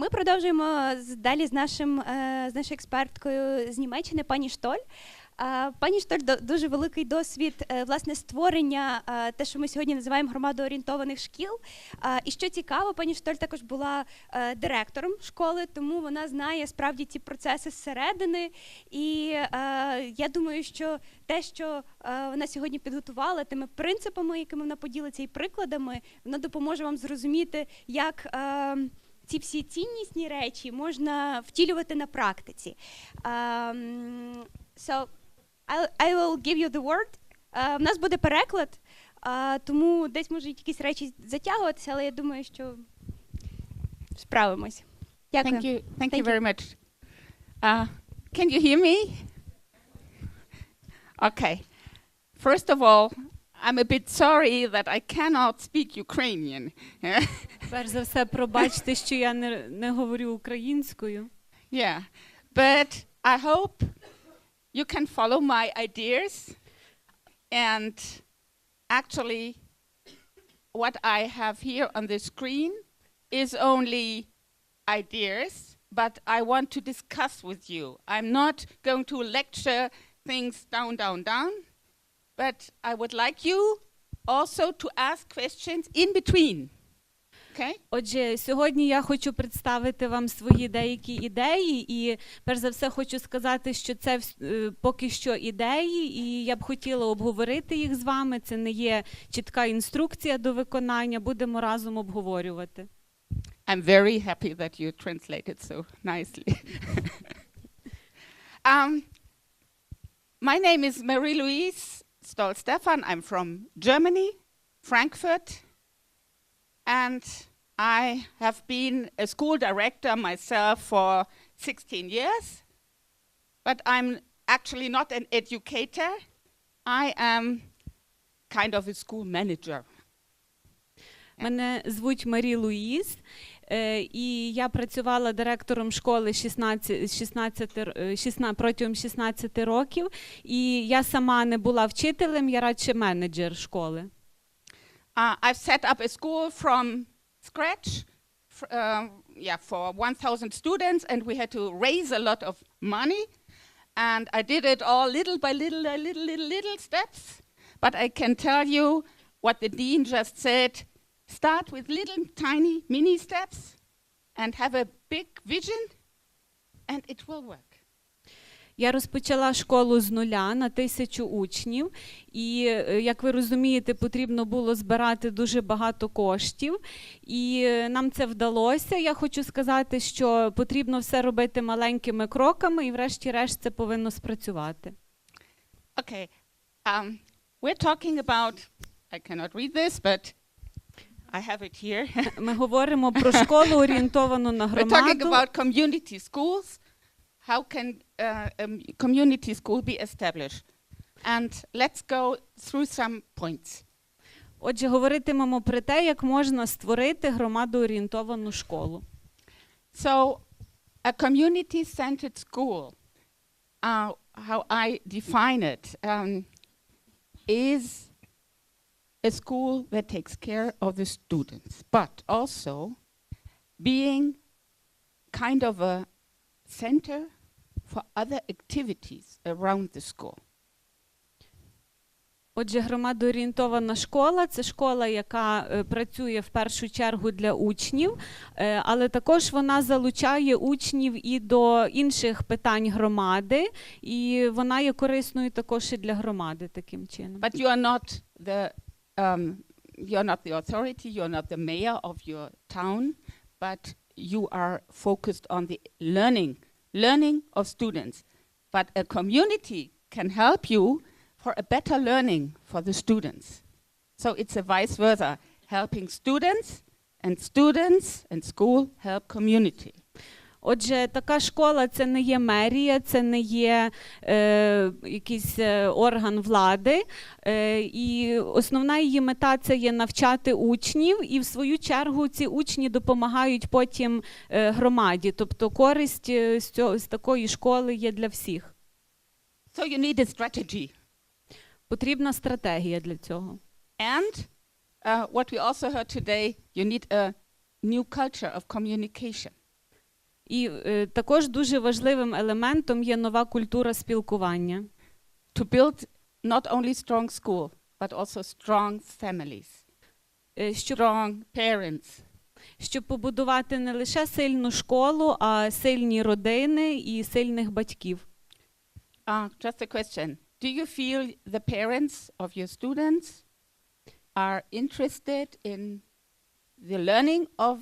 Ми продовжуємо далі з нашою експерткою з Німеччини, пані Штоль. Пані Штоль, дуже великий досвід власне створення, те, що ми сьогодні називаємо громадоорієнтованих шкіл. І що цікаво, пані Штоль також була директором школи, тому вона знає справді ці процеси зсередини. І я думаю, що те, що вона сьогодні підготувала, тими принципами, якими вона поділиться, і прикладами, воно допоможе вам зрозуміти, як ці всі ціннісні речі можна втілювати на практиці. So, I will give you the word. В нас буде переклад, тому десь можуть якісь речі затягуватися, але я думаю, що справимось. Дякую. Thank you very much. Can you hear me? Okay. First of all, I'm a bit sorry that I cannot speak Ukrainian. Перш за все, пробачте, що я не говорю українською. Yeah, but I hope you can follow my ideas, and actually what I have here on the screen is only ideas, but I want to discuss with you. I'm not going to lecture things down, but I would like you also to ask questions in between. Okay? Отже, сьогодні я хочу представити вам свої деякі ідеї, і перш за все хочу сказати, що це поки що ідеї, і я б хотіла обговорити їх з вами. Це не є чітка інструкція до виконання, будемо разом обговорювати. I'm very happy that you translated so nicely. My name is Marie-Luise Stoll-Steffan. I'm from Germany, Frankfurt. And I have been a school director myself for 16 years, but I'm actually not an educator. I am kind of a school manager. Мене звуть Марі-Луїз, і я працювала директором школи протягом 16 років, і я сама не була вчителем, я радше менеджер школи. I've set up a school from scratch for 1,000 students, and we had to raise a lot of money. And I did it all little by little steps. But I can tell you what the dean just said. Start with little tiny mini steps and have a big vision, and it will work. Я розпочала школу з нуля на 1000 учнів, і, як ви розумієте, потрібно було збирати дуже багато коштів, і нам це вдалося. Я хочу сказати, що потрібно все робити маленькими кроками, і врешті-решт це повинно спрацювати. Okay, we're talking about, I cannot read this, but I have it here. Ми говоримо про школу, орієнтовану на громаду. We're talking about community schools. How can a community school be established? And let's go through some points. Отже, говоритимемо про те, як можна створити громадоорієнтовану школу. So, a community-centered school, how I define it, is a school that takes care of the students, but also being kind of a center for other activities around the school. Отже, громадоорієнтована школа – це школа, яка працює в першу чергу для учнів, але також вона залучає учнів і до інших питань громади, і вона є корисною також і для громади таким чином. But you are not the authority, you are not the mayor of your town, but you are focused on the learning of students. But a community can help you for a better learning for the students. So it's a vice versa, helping students and school help community. Отже, така школа – це не є мерія, це не є якийсь орган влади, і основна її мета – це є навчати учнів, і в свою чергу ці учні допомагають потім громаді, тобто користь з такої школи є для всіх. So you need a strategy. Потрібна стратегія для цього. And what we also heard today, you need a new culture of communication. І також дуже важливим елементом є нова культура спілкування. To build not only strong school, but also strong families, strong parents. Щоб побудувати не лише сильну школу, а сильні родини і сильних батьків. Just a question. Do you feel the parents of your students are interested in the learning of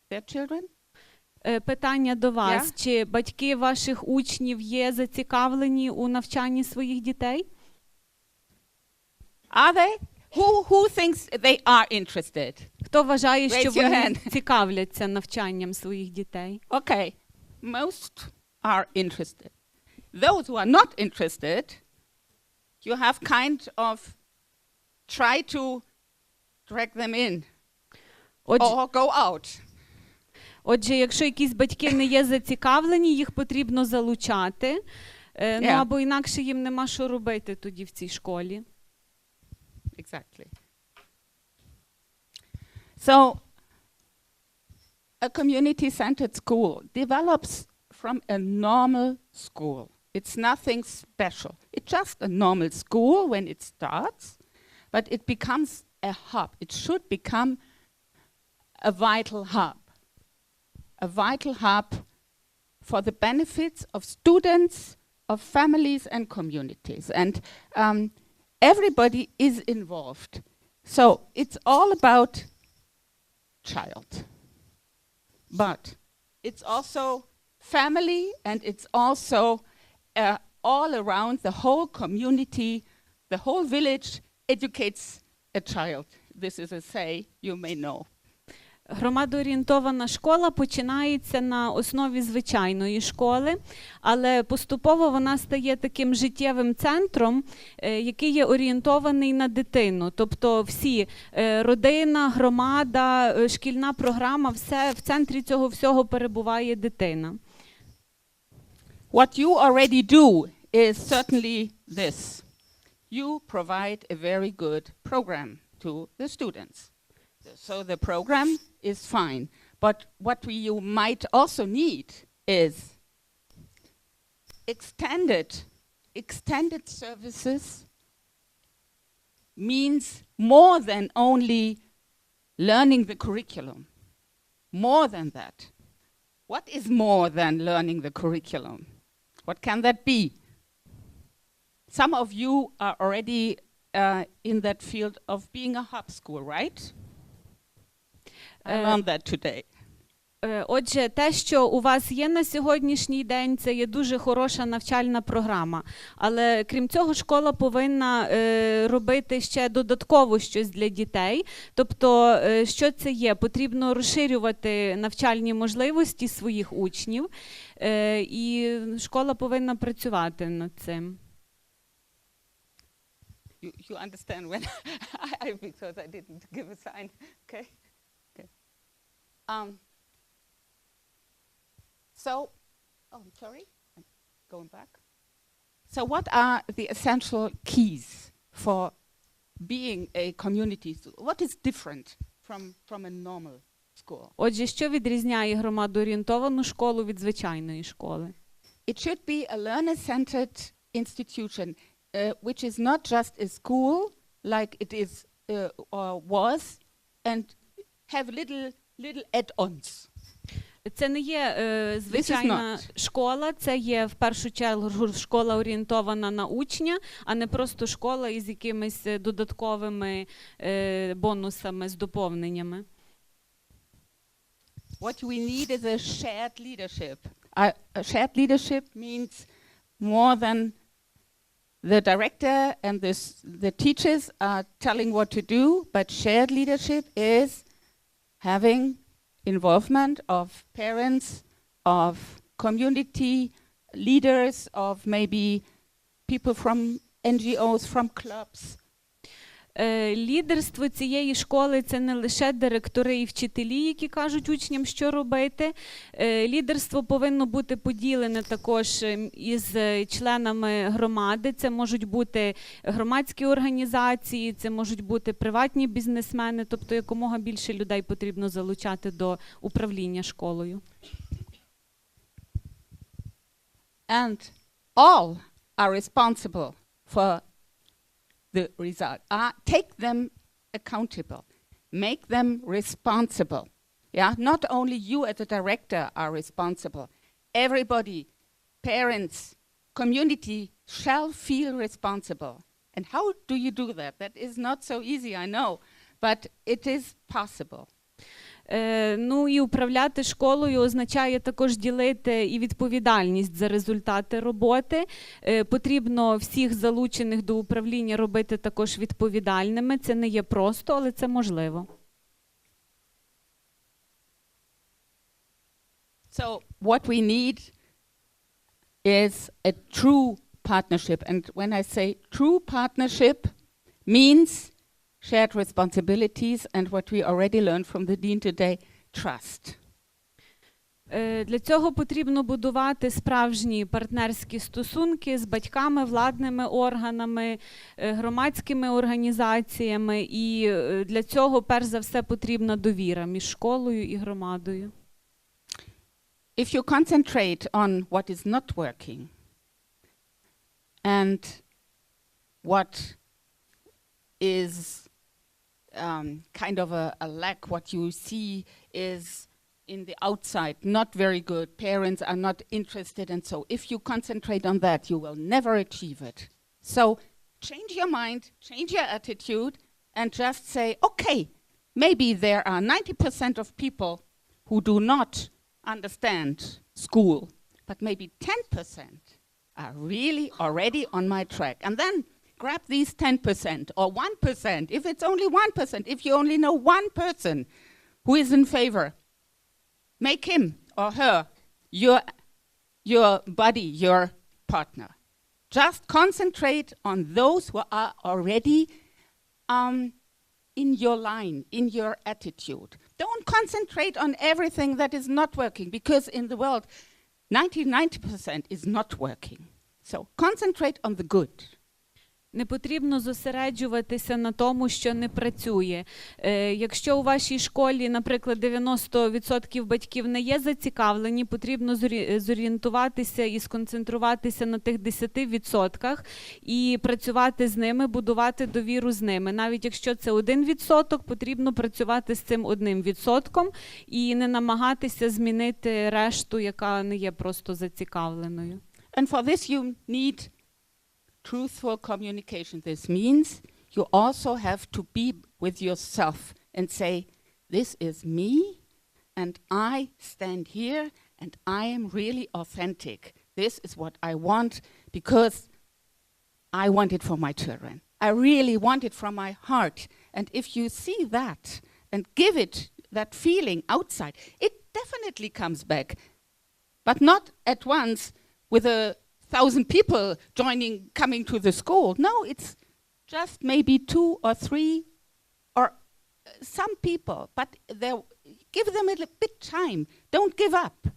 their children? Питання до вас. Чи батьки ваших учнів є зацікавлені у навчанні своїх дітей? Are they? Who thinks they are interested? Хто вважає, що Raise your вони hand. цікавляться навчанням своїх дітей? Okay. Most are interested. Those who are not interested, you have kind of try to drag them in or go out. Отже, якщо якісь батьки не є зацікавлені, їх потрібно залучати, ну або інакше їм нема що робити тоді в цій школі. Exactly. So, a community-centered school develops from a normal school. It's nothing special. It's just a normal school when it starts, but it becomes a hub. It should become a vital hub. A vital hub for the benefits of students, of families and communities. And everybody is involved. So it's all about child. But it's also family, and it's also all around the whole community, the whole village educates a child. This is a say you may know. Громадоорієнтована школа починається на основі звичайної школи, але поступово вона стає таким життєвим центром, який є орієнтований на дитину. Тобто всі родина, громада, шкільна програма, все в центрі цього всього перебуває дитина. What you already do is certainly this. You provide a very good program to the students. So the program is fine. But what you might also need is extended services means more than only learning the curriculum. More than that. What is more than learning the curriculum? What can that be? Some of you are already in that field of being a hub school, right? I learned that today. Отже, те, що у вас є на сьогоднішній день, це є дуже хороша навчальна програма. Але крім цього, школа повинна робити ще додатково щось для дітей. Тобто, що це є? Потрібно розширювати навчальні можливості своїх учнів, і школа повинна працювати над цим. You understand when because I didn't give a sign. Okay. So, sorry, I'm going back. So what are the essential keys for being a community school? What is different from a normal school? Отже, що відрізняє громадоорієнтовану школу від звичайної школи? It should be a learner-centered institution, which is not just a school like it is or was, and have little add-ons. Це не є звичайна школа, це є в першу чергу школа орієнтована на учня, а не просто школа із якимись додатковими бонусами, з доповненнями. What we need is a shared leadership. A shared leadership means more than the director and the teachers are telling what to do, but shared leadership is having involvement of parents, of community leaders, of maybe people from NGOs, from clubs. Лідерство цієї школи – це не лише директори і вчителі, які кажуть учням, що робити. Лідерство повинно бути поділене також із членами громади. Це можуть бути громадські організації, це можуть бути приватні бізнесмени, тобто якомога більше людей потрібно залучати до управління школою. and all are responsible for the result. Take them accountable. Make them responsible. Yeah, not only you as a director are responsible. Everybody, parents, community shall feel responsible. And how do you do that? That is not so easy, I know, but it is possible. Ну і управляти школою означає також ділити і відповідальність за результати роботи. Потрібно всіх залучених до управління робити також відповідальними. Це не є просто, але це можливо. So what we need is a true partnership. And when I say true partnership, means shared responsibilities and what we already learned from the Dean today, trust. Для цього потрібно будувати справжні партнерські стосунки з батьками, владними органами, громадськими організаціями. І для цього, перш за все, потрібна довіра між школою і громадою. If you concentrate on what is not working and what is kind of a lack, what you see is in the outside not very good, parents are not interested, and so if you concentrate on that, you will never achieve it. So change your mind, change your attitude, and just say, okay, maybe there are 90% of people who do not understand school, but maybe 10% are really already on my track. And then grab these 10% or 1%, if it's only 1%, if you only know one person who is in favor, make him or her your buddy, your partner. Just concentrate on those who are already in your line, in your attitude. Don't concentrate on everything that is not working, because in the world, 90% is not working. So concentrate on the good. Не потрібно зосереджуватися на тому, що не працює. Якщо у вашій школі, наприклад, 90% батьків не є зацікавлені, потрібно зорієнтуватися і сконцентруватися на тих 10% і працювати з ними, будувати довіру з ними. Навіть якщо це 1%, потрібно працювати з цим 1% і не намагатися змінити решту, яка не є просто зацікавленою. And for this you need truthful communication. This means you also have to be with yourself and say, this is me, and I stand here, and I am really authentic. This is what I want, because I want it for my children. I really want it from my heart. And if you see that and give it that feeling outside, it definitely comes back. But not at once with 1,000 people coming to the school. No, it's just maybe 2 or 3 or some people, but give them a bit time. Don't give up.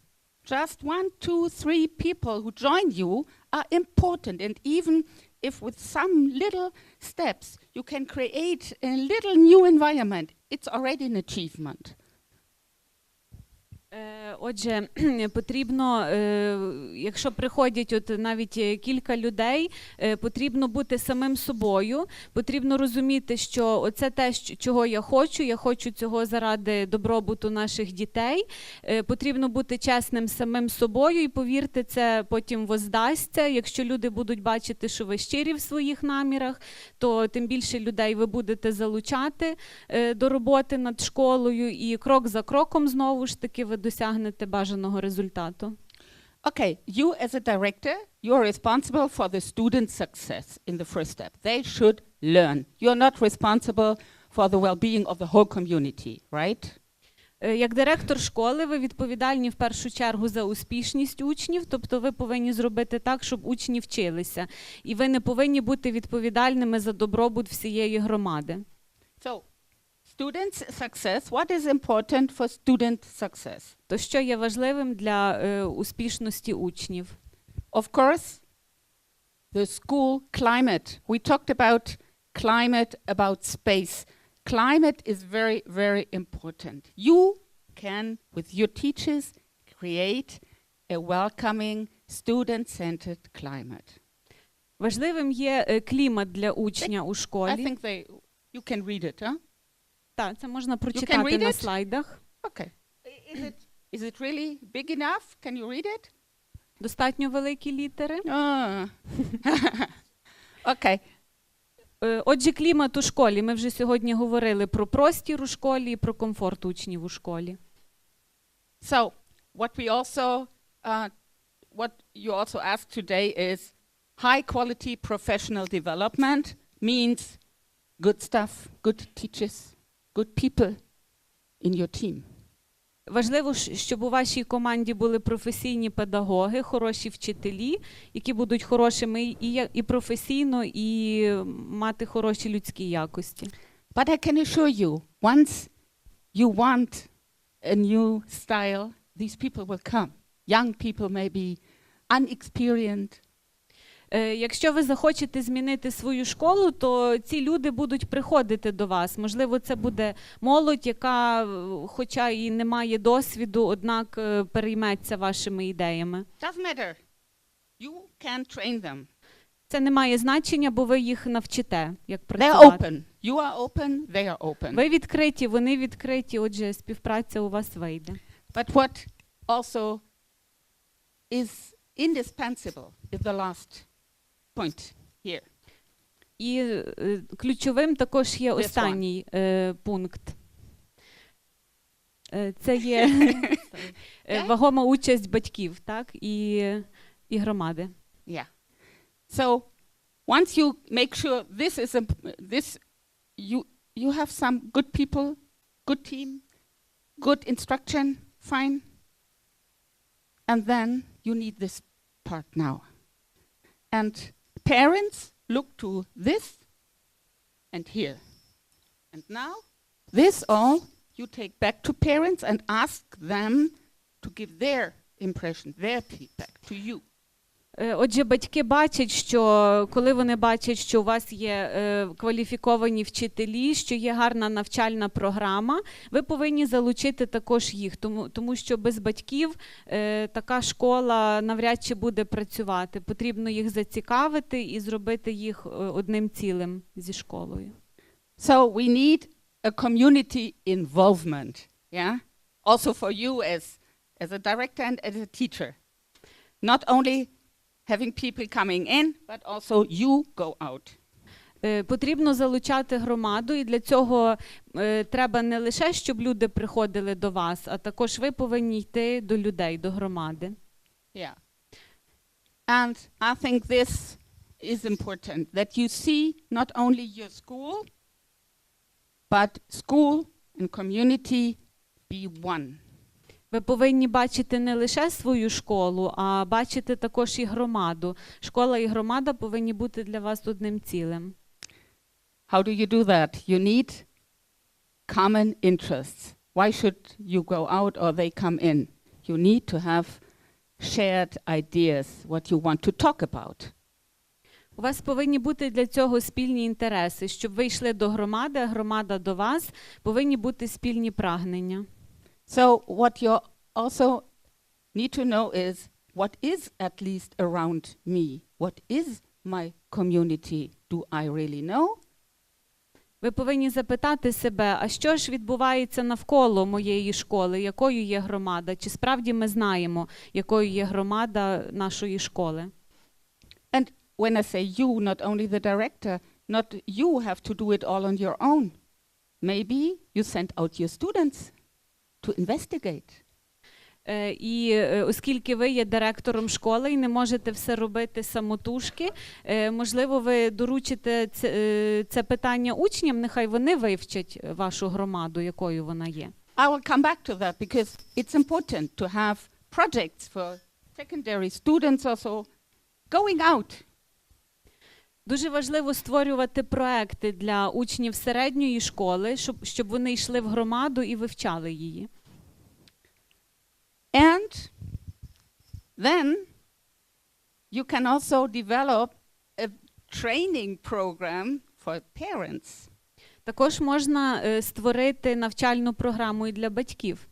Just 1, 2, 3 people who join you are important, and even if with some little steps you can create a little new environment, it's already an achievement. Отже, потрібно, якщо приходять от навіть кілька людей, потрібно бути самим собою, потрібно розуміти, що оце те, чого я хочу цього заради добробуту наших дітей, потрібно бути чесним самим собою, і повірте, це потім воздасться. Якщо люди будуть бачити, що ви щирі в своїх намірах, то тим більше людей ви будете залучати до роботи над школою, і крок за кроком, знову ж таки, ви досягнете бажаного результату. Okay, you as a director, you are responsible for the student's success in the first step. They should learn. You are not responsible for the well-being of the whole community, right? Як директор школи, ви відповідальні в першу чергу за успішність учнів, тобто ви повинні зробити так, щоб учні вчилися. І ви не повинні бути відповідальними за добробут всієї громади. So, students' success, what is important for student success? То що є важливим для успішності учнів? Of course, the school climate. We talked about climate, about space. Climate is very, very important. You can, with your teachers, create a welcoming student-centered climate. Важливим є клімат для учня у I школі. think you can read it, huh? Так, це можна read прочитати на it? слайдах. Okay. Is it really big enough? Can you read it? Достатньо великі літери. Okay. Отже, клімат у школі. Ми вже сьогодні говорили про простір у школі і про комфорт учнів у школі. So what you also asked today is high quality professional development means good stuff, good teachers, good people in your team. Важливо, щоб у вашій команді були професійні педагоги, хороші вчителі, які будуть хорошими і професійно, і мати хороші людські якості. But I can assure you, once you want a new style, these people will come. Young people may be unexperienced. Якщо ви захочете змінити свою школу, то ці люди будуть приходити до вас. Можливо, це буде молодь, яка, хоча і не має досвіду, однак перейметься вашими ідеями. Doesn't matter. You can train them. Це не має значення, бо ви їх навчите, як They're працювати. open. You are open, they are open. Ви відкриті, вони відкриті, отже, співпраця у вас вийде. But what also is indispensable is the last point here. І ключовим також є останній пункт. Це є вагома участь батьків, так, і громади. Yeah. So once you make sure you have some good people, good team, good instruction, fine. And then you need this part now. And parents look to this and here. And now this all you take back to parents and ask them to give their impression, their feedback to you. Отже, батьки бачать, що коли вони бачать, що у вас є кваліфіковані вчителі, що є гарна навчальна програма, ви повинні залучити також їх, тому що без батьків така школа навряд чи буде працювати. Потрібно їх зацікавити і зробити їх одним цілим зі школою. So we need a community involvement, yeah? Also for you as a director and as a teacher. Not only having people coming in, but also you go out. Потрібно залучати громаду, і для цього треба не лише, щоб люди приходили до вас, а також ви повинні йти до людей, до громади. Yeah. And I think this is important, that you see not only your school, but school and community be one. Ви повинні бачити не лише свою школу, а бачити також і громаду. Школа і громада повинні бути для вас одним цілим. How do you do that? You need common interests. Why should you go out or they come in? You need to have shared ideas, what you want to talk about. У вас повинні бути для цього спільні інтереси. Щоб ви йшли до громади, а громада до вас, повинні бути спільні прагнення. So what you also need to know is what is at least around me? What is my community? Do I really know? Ви повинні запитати себе, а що ж відбувається навколо моєї школи, якою є громада? Чи справді ми знаємо, якою є громада нашої школи? And when I say you, not only the director, not you have to do it all on your own. Maybe you send out your students to investigate. І оскільки ви є директором школи і не можете все робити самотужки, можливо, ви доручите це питання учням, нехай вони вивчать вашу громаду, якою вона є. I will come back to that because it's important to have projects for secondary students also going out. Дуже важливо створювати проекти для учнів середньої школи, щоб вони йшли в громаду і вивчали її. And then you can also develop a training program for parents. Також можна створити навчальну програму і для батьків.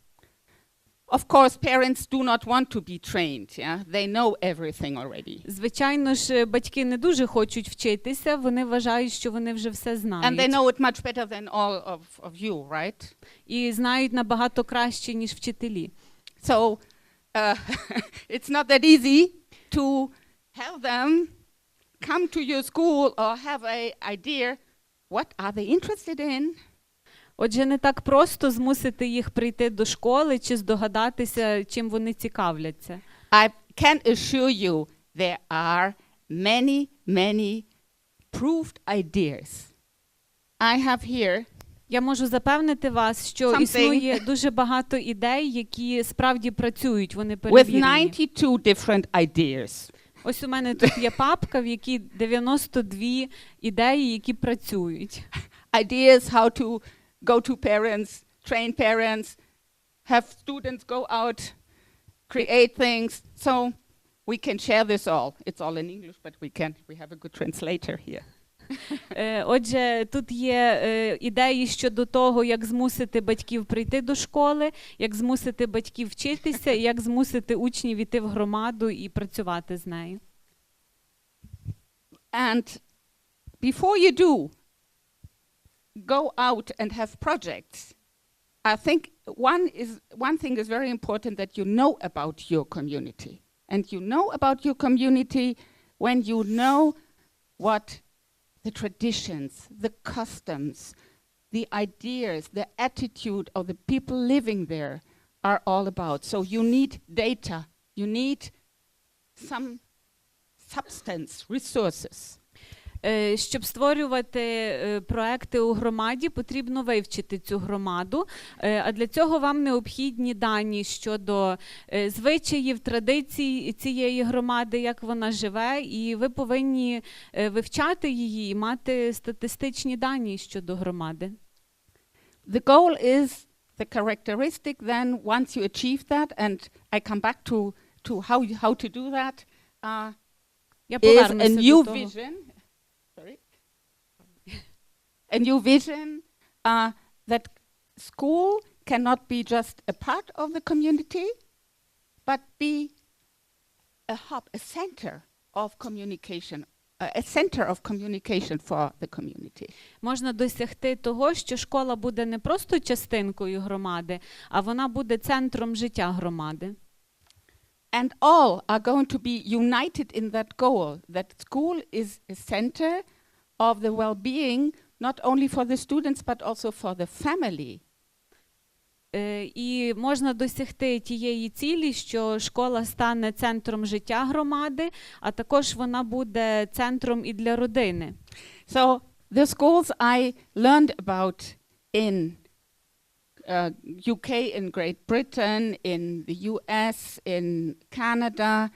Of course, parents do not want to be trained. Yeah? They know everything already. Звичайно ж, батьки не дуже хочуть вчитися, вони вважають, що вони вже все And they знають. know it much better than all of you, right? І знають набагато краще, ніж вчителі. So it's not that easy to have them come to your school or have an idea what are they interested in. Отже, не так просто змусити їх прийти до школи чи здогадатися, чим вони цікавляться. I can assure you there are many, many proved ideas. I have here Я можу запевнити вас, що Something. існує дуже багато ідей, які справді працюють, вони with перевірені. 92 different ideas. Ось у мене тут є папка, в якій 92 ідеї, які працюють. Ideas how to go to parents, train parents, have students go out, create things. So we can share this all. It's all in English, but we have a good translator here. Отже, тут є ідеї щодо того, як змусити батьків прийти до школи, як змусити батьків вчитися, і як змусити учнів іти в громаду і працювати з нею. And before you do go out and have projects, I think one thing is very important, that you know about your community. And you know about your community when you know what the traditions, the customs, the ideas, the attitude of the people living there are all about. So you need data, you need some substance, resources. Щоб створювати проекти у громаді, потрібно вивчити цю громаду, а для цього вам необхідні дані щодо звичаїв, традицій цієї громади, як вона живе, і ви повинні вивчати її і мати статистичні дані щодо громади. The goal is the characteristic. Then once you achieve that, and I come back to how to do that, Я is a повернуся new до того. vision. Sorry. A new vision that school cannot be just a part of the community, but be a hub, a center of communication. A center of communication for the community. Можна досягти того, що школа буде не просто частинкою громади, а вона буде центром життя громади. And all are going to be united in that goal, that school is a center of the well-being, not only for the students, but also for the family. І можна досягти тієї цілі, що школа стане центром життя громади, а також вона буде центром і для родини. So the schools I learned about in UK, in Great Britain, in the US, in Canada,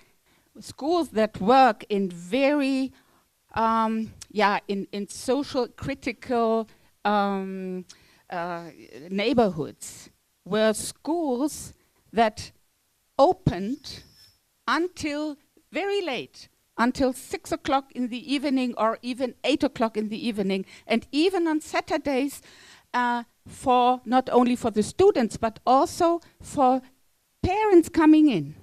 schools that work in very, in social critical neighborhoods, were schools that opened until very late, until 6 o'clock in the evening or even 8 o'clock in the evening, and even on Saturdays, for not only for the students, but also for parents coming in.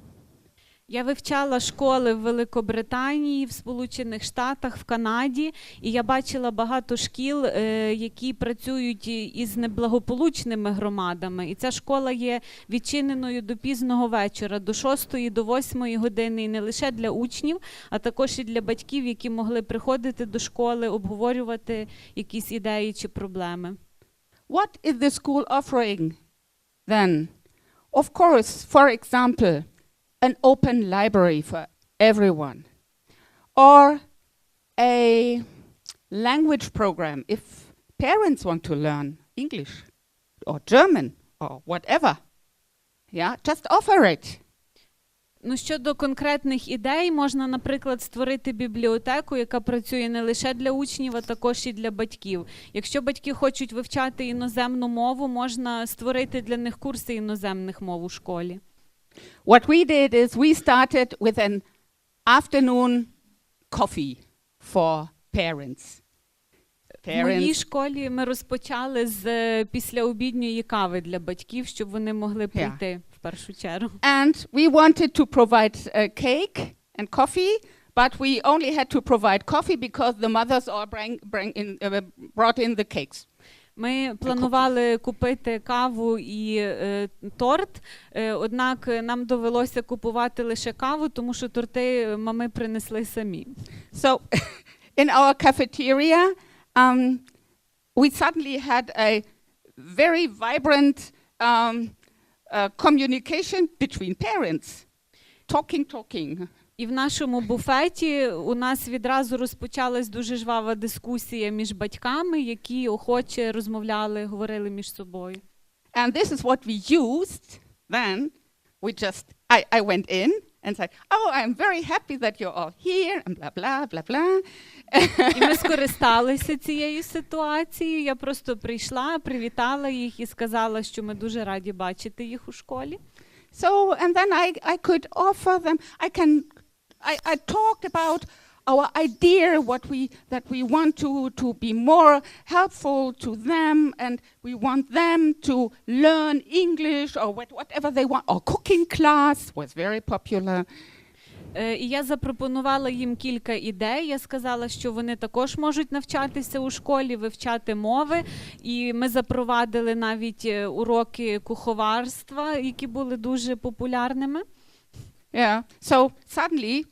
Я вивчала школи в Великобританії, в Сполучених Штатах, в Канаді, і я бачила багато шкіл, які працюють із неблагополучними громадами. І ця школа є відчиненою до пізного вечора, до 6-ї, до 8-ї години, і не лише для учнів, а також і для батьків, які могли приходити до школи, обговорювати якісь ідеї чи проблеми. What is the school offering then? Of course, for example, an open library for everyone, or a language program if parents want to learn English or German or whatever. Yeah, just offer it. Ну, щодо конкретних ідей, можна, наприклад, створити бібліотеку, яка працює не лише для учнів, а також і для батьків. Якщо батьки хочуть вивчати іноземну мову, можна створити для них курси іноземних мов у школі. What we did is we started with an afternoon coffee for parents. В моїй школі ми розпочали з післяобідньої кави для батьків, щоб вони могли прийти в першу чергу. And we wanted to provide cake and coffee, but we only had to provide coffee because the mothers all brought in the cakes. Ми планували купити каву і торт, однак нам довелося купувати лише каву, тому що торти мами принесли самі. So in our cafeteria, we suddenly had a very vibrant communication between parents. Talking. І в нашому буфеті у нас відразу розпочалась дуже жвава дискусія між батьками, які охоче розмовляли, говорили між собою. And this is what we used then. I went in and said, oh, I'm very happy that you're all here, and blah, blah, blah, blah. І ми скористалися цією ситуацією. Я просто прийшла, привітала їх і сказала, що ми дуже раді бачити їх у школі. So, and then I could offer them, I talked about our idea, that we want to be more helpful to them, and we want them to learn English or whatever they want. Or cooking class was very popular. І я запропонувала їм кілька ідей. Я сказала, що вони також можуть навчатися у школі, вивчати мови. І ми запровадили навіть уроки куховарства, які були дуже популярними. Yeah. So suddenly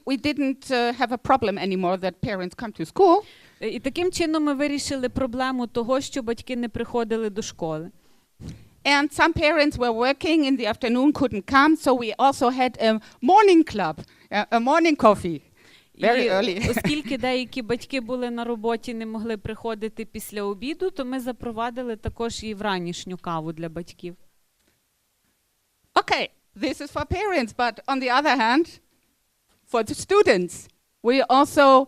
we didn't have a problem anymore that parents come to school. І таким чином ми вирішили проблему того, що батьки не приходили до школи. And some parents were working in the afternoon, couldn't come, so we also had a morning club, a morning coffee, very early. Оскільки деякі батьки були на роботі, не могли приходити після обіду, то ми запровадили також і вранішню каву для батьків. Okay, this is for parents, but on the other hand, for the students, we also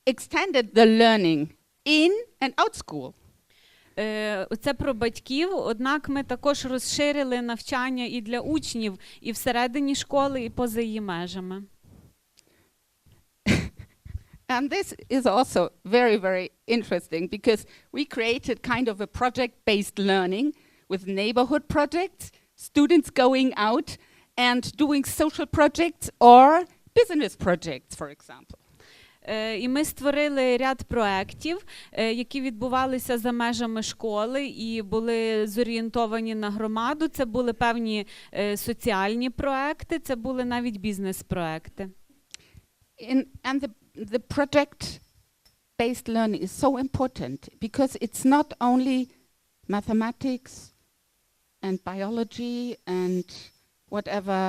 extended the learning in and out school. Це про батьків, однак ми також розширили навчання і для учнів, і всередині школи, і поза її межами. And this is also very, very interesting because we created kind of a project-based learning with neighborhood projects, students going out and doing social projects or business projects, for example. І ми створили ряд проєктів, які відбувалися за межами школи і були зорієнтовані на громаду. Це були певні соціальні проекти, це були навіть бізнес-проекти. And the project-based learning is so important because it's not only mathematics and biology and whatever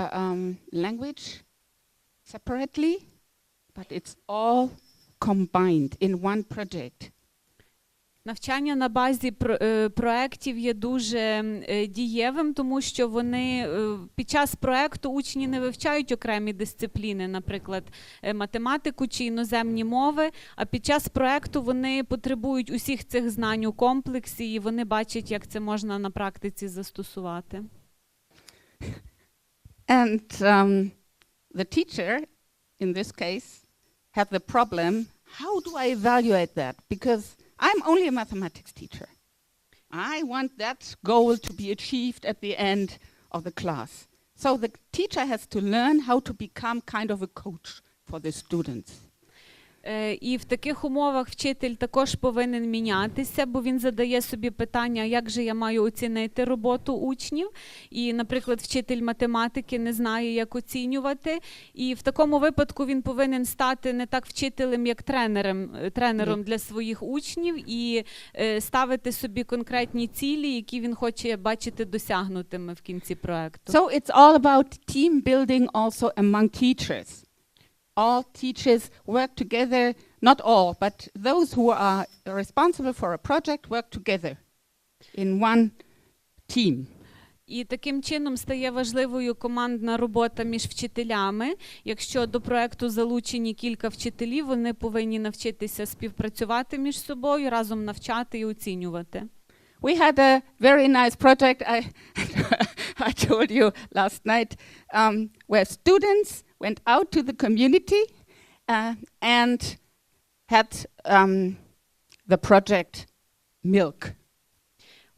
language separately, but it's all combined in one project. Навчання на базі проєктів є дуже дієвим, тому що вони під час проєкту учні не вивчають окремі дисципліни, наприклад, математику чи іноземні мови, а під час проєкту вони потребують усіх цих знань у комплексі, і вони бачать, як це можна на практиці застосувати. And the teacher, in this case, had the problem, how do I evaluate that? Because I'm only a mathematics teacher. I want that goal to be achieved at the end of the class. So the teacher has to learn how to become kind of a coach for the students. І в таких умовах вчитель також повинен мінятися, бо він задає собі питання, як же я маю оцінити роботу учнів. І, наприклад, вчитель математики не знає, як оцінювати. І в такому випадку він повинен стати не так вчителем, як тренером для своїх учнів і ставити собі конкретні цілі, які він хоче бачити досягнутими в кінці проекту. So it's all about team building also among teachers. All teachers work together, not all, but those who are responsible for a project work together in one team. І таким чином стає важливою командна робота між вчителями. Якщо до проекту залучені кілька вчителів, вони повинні навчитися співпрацювати між собою, разом навчати і оцінювати. We had a very nice project, I told you last night, where students went out to the community and had the project milk.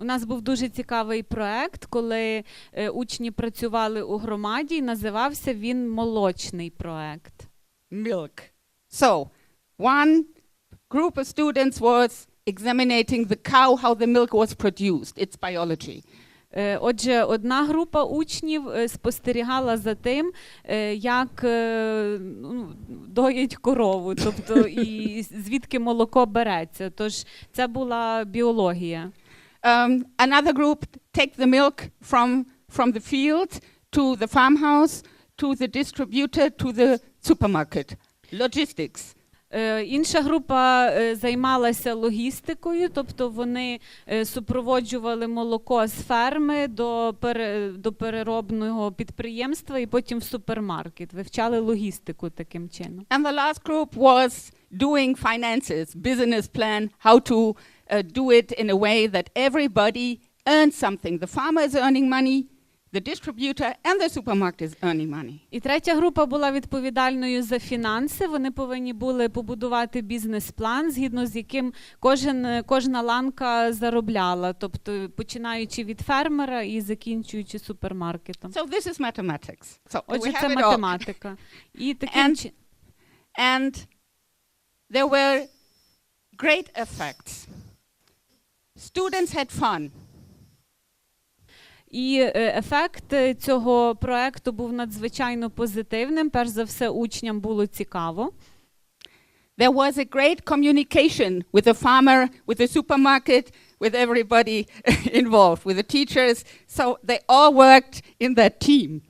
У нас був дуже цікавий проект, коли учні працювали у громаді, і називався він «Молочний проект». Milk. So, one group of students was examining the cow, how the milk was produced. It's biology. Отже, одна група учнів спостерігала за тим, як доять корову, тобто і звідки молоко береться. Тож це була біологія. Another group take the milk from the field to the farmhouse, to the distributor, to the supermarket. Logistics. Інша група займалася логістикою, тобто вони супроводжували молоко з ферми до переробного підприємства і потім в супермаркет, вивчали логістику таким чином. And the last group was doing finances, business plan, how to do it in a way that everybody earns something. The farmer is earning money, the distributor and the supermarket is earning money. І третя група була відповідальною за фінанси. Вони повинні були побудувати бізнес-план, згідно з яким кожна ланка заробляла, тобто починаючи від фермера і закінчуючи супермаркетом. So this is mathematics. So Отже, we це have it all. математика. І таким And there were great effects. Students had fun. І ефект цього проекту був надзвичайно позитивним. Перш за все, учням було цікаво. There was a great communication with the farmer, with the supermarket, with everybody involved, with the teachers. So they all worked in that team.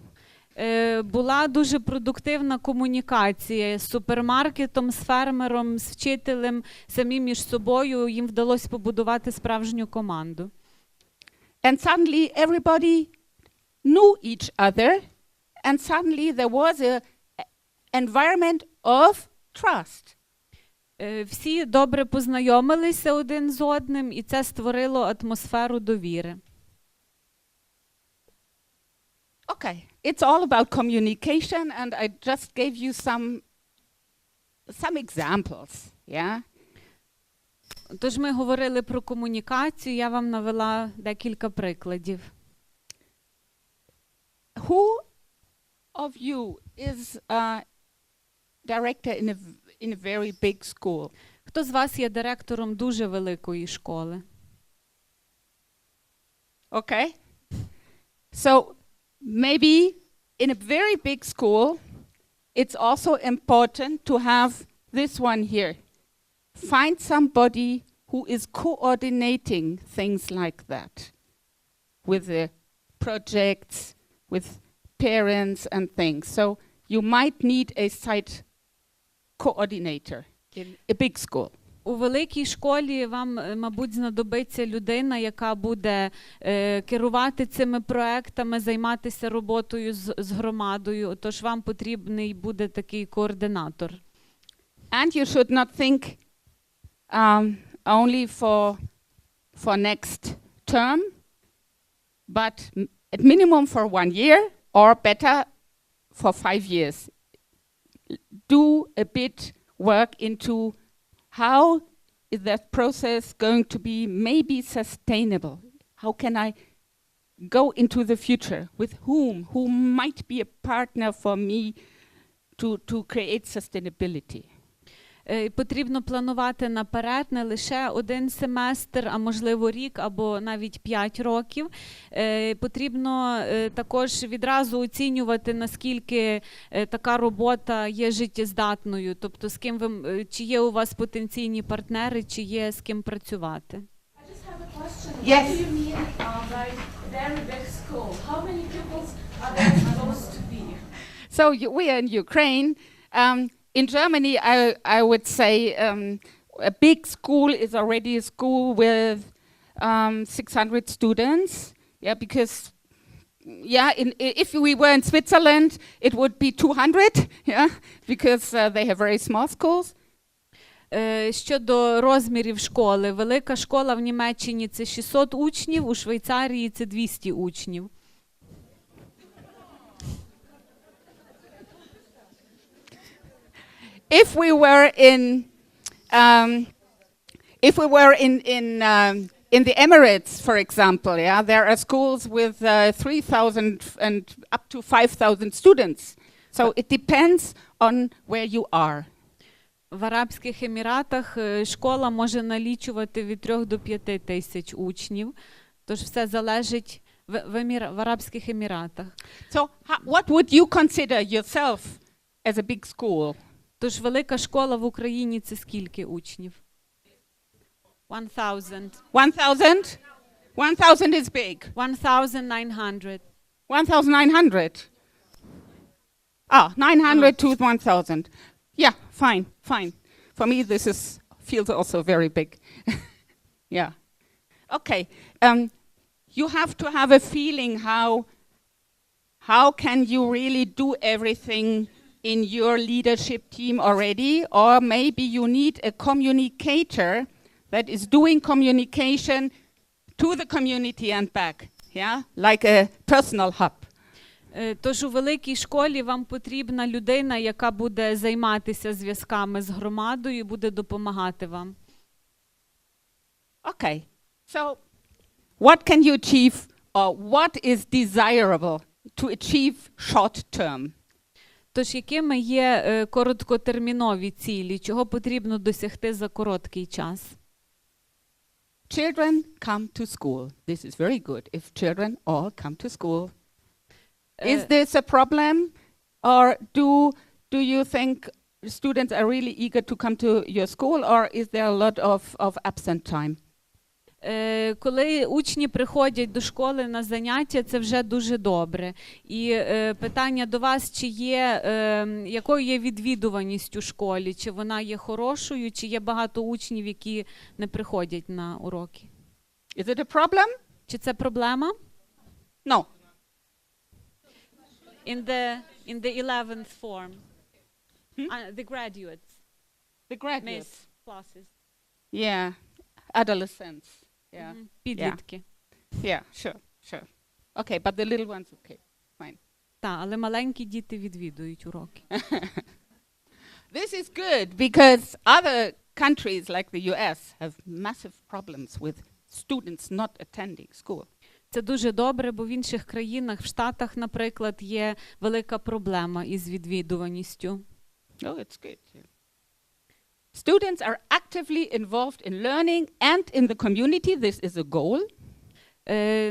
Була дуже продуктивна комунікація з супермаркетом, з фермером, з вчителем, самі між собою. Їм вдалося побудувати справжню команду. And suddenly everybody knew each other, and suddenly there was an environment of trust. Всі добре познайомилися один з одним, і це створило атмосферу довіри. Okay, it's all about communication, and I just gave you some examples, yeah? Тож ми говорили про комунікацію, я вам навела декілька прикладів. Who of you is a director in a very big school? Хто з вас є директором дуже великої школи? Okay. So maybe in a very big school, it's also important to have this one here. Find somebody who is coordinating things like that with the projects, with parents and things. So you might need a site coordinator in a big school. У великій школі вам, мабуть, знадобиться людина, яка буде керувати цими проектами, займатися роботою з громадою. Тож вам потрібний буде такий координатор. And you should not think only for next term, but at minimum for 1 year, or better for 5 years. Do a bit work into how is that process going to be maybe sustainable? How can I go into the future? With whom? Who might be a partner for me to create sustainability? Потрібно планувати наперед не лише один семестр, а можливо рік або навіть 5 років. Потрібно також відразу оцінювати, наскільки така робота є життєздатною, тобто з ким ви, чи є у вас потенційні партнери, чи є з ким працювати. Yes. What do you mean by very big school? How many pupils are there supposed to be? So we are in Ukraine. In Germany, I would say a big school is already a school with 600 students. Yeah, because if we were in Switzerland, it would be 200. Yeah, because they have very small schools. Щодо розмірів школи, велика школа в Німеччині – це 600 учнів, у Швейцарії – це 200 учнів. If we were in In the Emirates, for example, yeah, there are schools with 3,000 and up to 5,000 students. So it depends on where you are. В Арабських Еміратах школа може налічувати від 3 до 5 тисяч учнів, тож все залежить в Арабських Еміратах. So what would you consider yourself as a big school? Тож велика школа в Україні – це скільки учнів? 1,000. 1,000? 1,000 is big. 1,900. 1,900. 900 to 1,000. Yeah, fine. For me, this feels also very big. Yeah. Okay. You have to have a feeling how can you really do everything in your leadership team already, or maybe you need a communicator that is doing communication to the community and back, yeah, like a personal hub. Тож у великій школі вам потрібна людина, яка буде займатися зв'язками з громадою і буде допомагати вам. Okay. So what can you achieve, or what is desirable to achieve short term? Тож якими є короткотермінові цілі, чого потрібно досягти за короткий час? Children come to school. This is very good. If children all come to school. Is this a problem, or do you think students are really eager to come to your school, or is there a lot of absent time? Коли учні приходять до школи на заняття, це вже дуже добре. І питання до вас, чи є, якою є відвідуваність у школі? Чи вона є хорошою, чи є багато учнів, які не приходять на уроки? Is it a problem? Чи це проблема? No. In the 11th form. The graduates. The graduates. Miss classes. Yeah. Adolescents. Yeah. Підлітки. Yeah, sure. Okay, but the little ones, okay, fine. Так, але маленькі діти відвідують уроки. This is good because other countries like the US have massive problems with students not attending school. Це дуже добре, бо в інших країнах, в Штатах, наприклад, є велика проблема із відвідуваністю. Oh, it's good. Yeah. Students are actively involved in learning and in the community. This is a goal.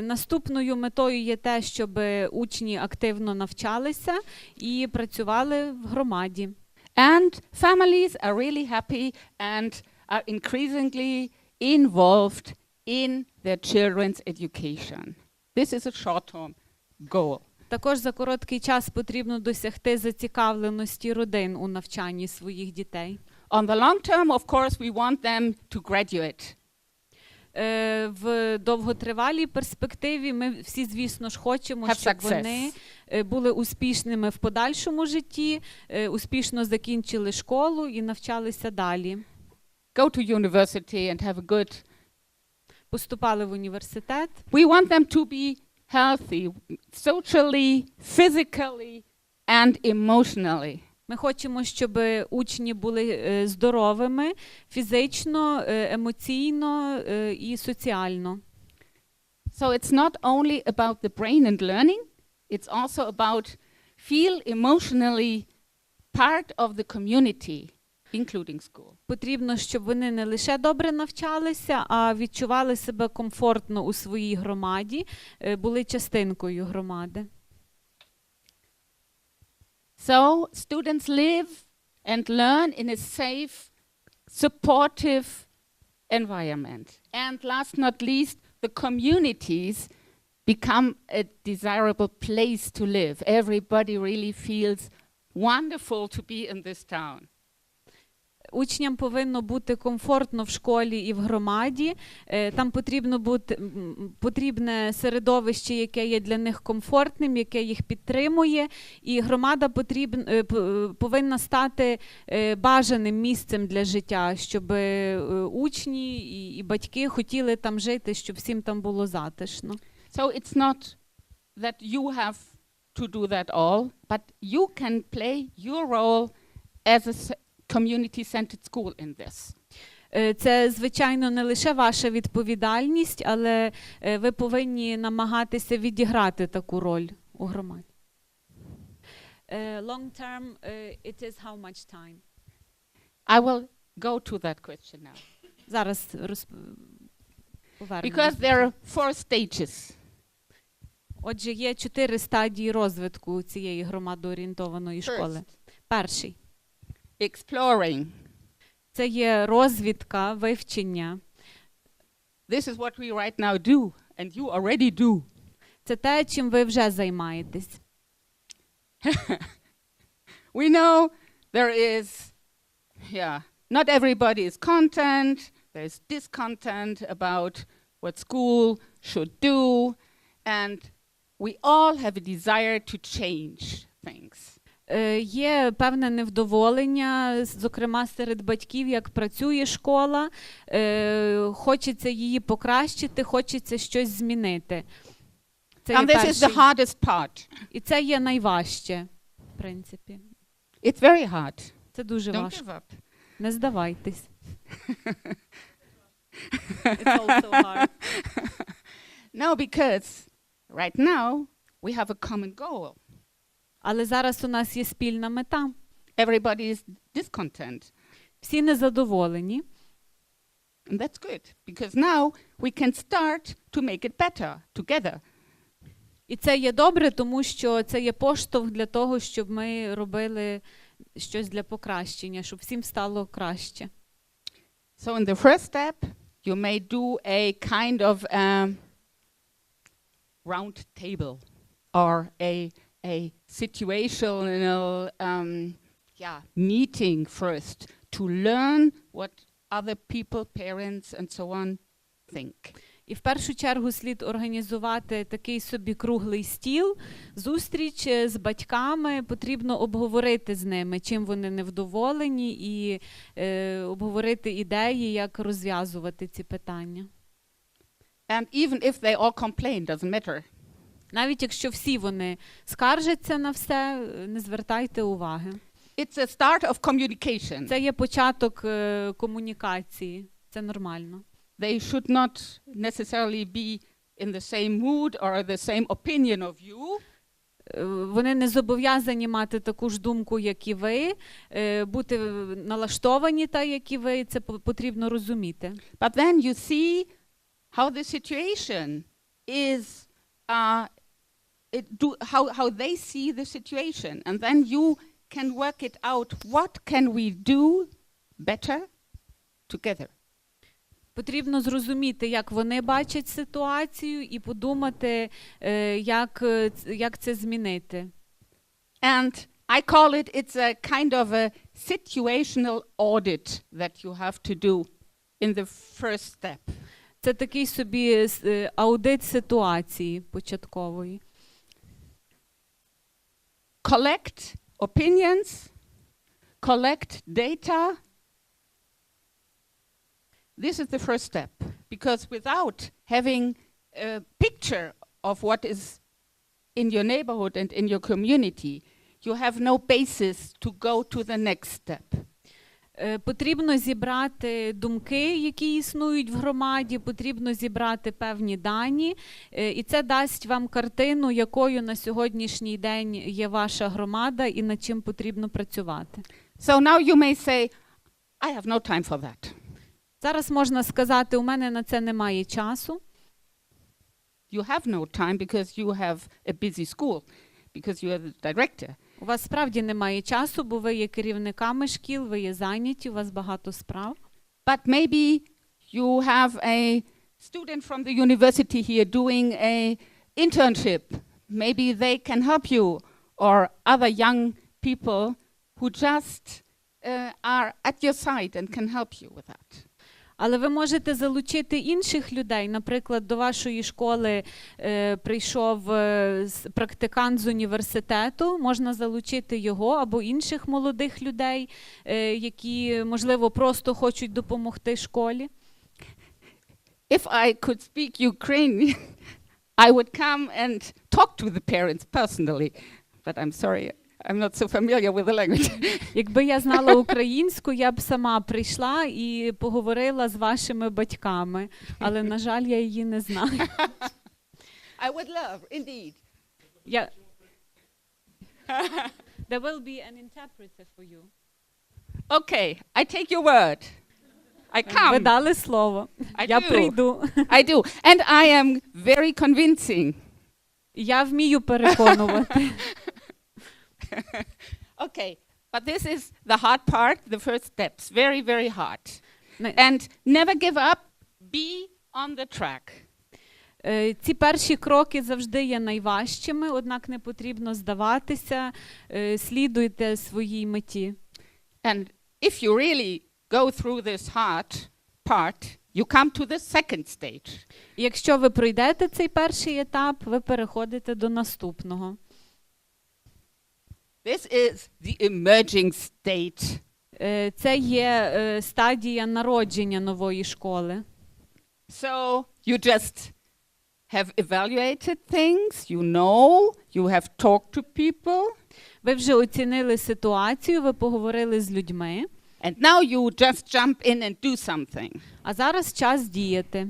Наступною метою є те, щоб учні активно навчалися і працювали в громаді. And families are really happy and are increasingly involved in their children's education. This is a short-term goal. Також за короткий час потрібно досягти зацікавленості родин у навчанні своїх дітей. On the long term, of course, we want them to graduate. В довготривалій перспективі ми всі, звісно ж, хочемо, щоб вони були успішними в подальшому житті, успішно закінчили школу і навчалися далі. Go to university and have a good... Поступали в університет. We want them to be healthy, socially, physically and emotionally. Ми хочемо, щоб учні були здоровими фізично, емоційно і соціально. So it's not only about the brain and learning, it's also about feel emotionally part of the community, including school. Потрібно, щоб вони не лише добре навчалися, а відчували себе комфортно у своїй громаді, були частинкою громади. So students live and learn in a safe, supportive environment. And last not least, the communities become a desirable place to live. Everybody really feels wonderful to be in this town. Учням повинно бути комфортно в школі і в громаді. Там потрібне середовище, яке є для них комфортним, яке їх підтримує. І громада повинна стати бажаним місцем для життя, щоб учні і батьки хотіли там жити, щоб всім там було затишно. So it's not that you have to do that all, but you can play your role as a community-centered school in this. Це, звичайно, не лише ваша відповідальність, але ви повинні намагатися відіграти таку роль у громаді. Long term, it is how much time? I will go to that question now. Зараз повернемось. Because there are 4 stages. Отже, є 4 стадії розвитку цієї громадоорієнтованої школи. Перший. Exploring. Це є розвідка, вивчення. This is what we right now do, and you already do. Це те, чим ви вже займаєтесь. We know there is, not everybody is content. There's discontent about what school should do, and we all have a desire to change things. Є певне невдоволення, зокрема серед батьків, як працює школа. Хочеться її покращити, хочеться щось змінити. Це є And this is the перший. hardest part. І це є найважче, в принципі. It's very hard. Це дуже Don't важко. give up. Не здавайтесь. It's also hard. No, because right now we have a common goal. Але зараз у нас є спільна мета. Everybody is discontent. Всі незадоволені. And that's good, because now we can start to make it better together. І це є добре, тому що це є поштовх для того, щоб ми робили щось для покращення, щоб всім стало краще. So in the first step, you may do a kind of round table or a situational meeting first to learn what other people, parents and so on think. І в першу чергу слід організувати такий собі круглий стіл, зустріч з батьками, потрібно обговорити з ними, чим вони невдоволені, і обговорити ідеї, як розв'язувати ці питання. And even if they all complain, doesn't matter. Навіть якщо всі вони скаржаться на все, не звертайте уваги. It's a start of communication. Це є початок комунікації, це нормально. They should not necessarily be in the same mood or the same opinion of you. Вони не зобов'язані мати таку ж думку, як і ви, бути налаштовані так, як і ви, це потрібно розуміти. But then you see how the situation is, how they see the situation, and then you can work it out. What can we do better together? Потрібно зрозуміти, як вони бачать ситуацію, і подумати, як це змінити. And I call it's a kind of a situational audit that you have to do in the first step. Це такий собі аудит ситуації початкової. Collect opinions, collect data. This is the first step, because without having a picture of what is in your neighborhood and in your community, you have no basis to go to the next step. Потрібно зібрати думки, які існують в громаді, потрібно зібрати певні дані, і це дасть вам картину, якою на сьогоднішній день є ваша громада і над чим потрібно працювати. So now you may say, I have no time for that. Зараз можна сказати, у мене на це немає часу. You have no time because you have a busy school, because you are the director. У вас справді немає часу, бо ви є керівниками шкіл, ви є зайняті, у вас багато справ. But maybe you have a student from the university here doing a internship. Maybe they can help you, or other young people who just are at your side and can help you with that. Але ви можете залучити інших людей. Наприклад, до вашої школи прийшов практикант з університету, можна залучити його або інших молодих людей, які, можливо, просто хочуть допомогти школі. If I could speak Ukrainian, I would come and talk to the parents personally, but I'm sorry, I'm not so familiar with the language. Якби я знала українську, я б сама прийшла і поговорила з вашими батьками, але, на жаль, я її не знаю. I would love, indeed. Я... There will be an interpreter for you. Okay, I take your word. I come. Ви дали слово. I Я do. прийду. I do. And I am very convincing. Я вмію переконувати. Okay, but this is the hard part, the first steps. Very, very hard. Не- And never give up. Be on the track. Ці перші кроки завжди є найважчими, однак не потрібно здаватися, слідуйте своїй меті. And if you really go through this hard part, you come to the second stage. І якщо ви пройдете цей перший етап, ви переходите до наступного. This is the emerging state. Це є стадія народження нової школи. So you just have evaluated things, you have talked to people, Ви вже оцінили ситуацію, ви поговорили з людьми, and now you just jump in and do something. а зараз час діяти.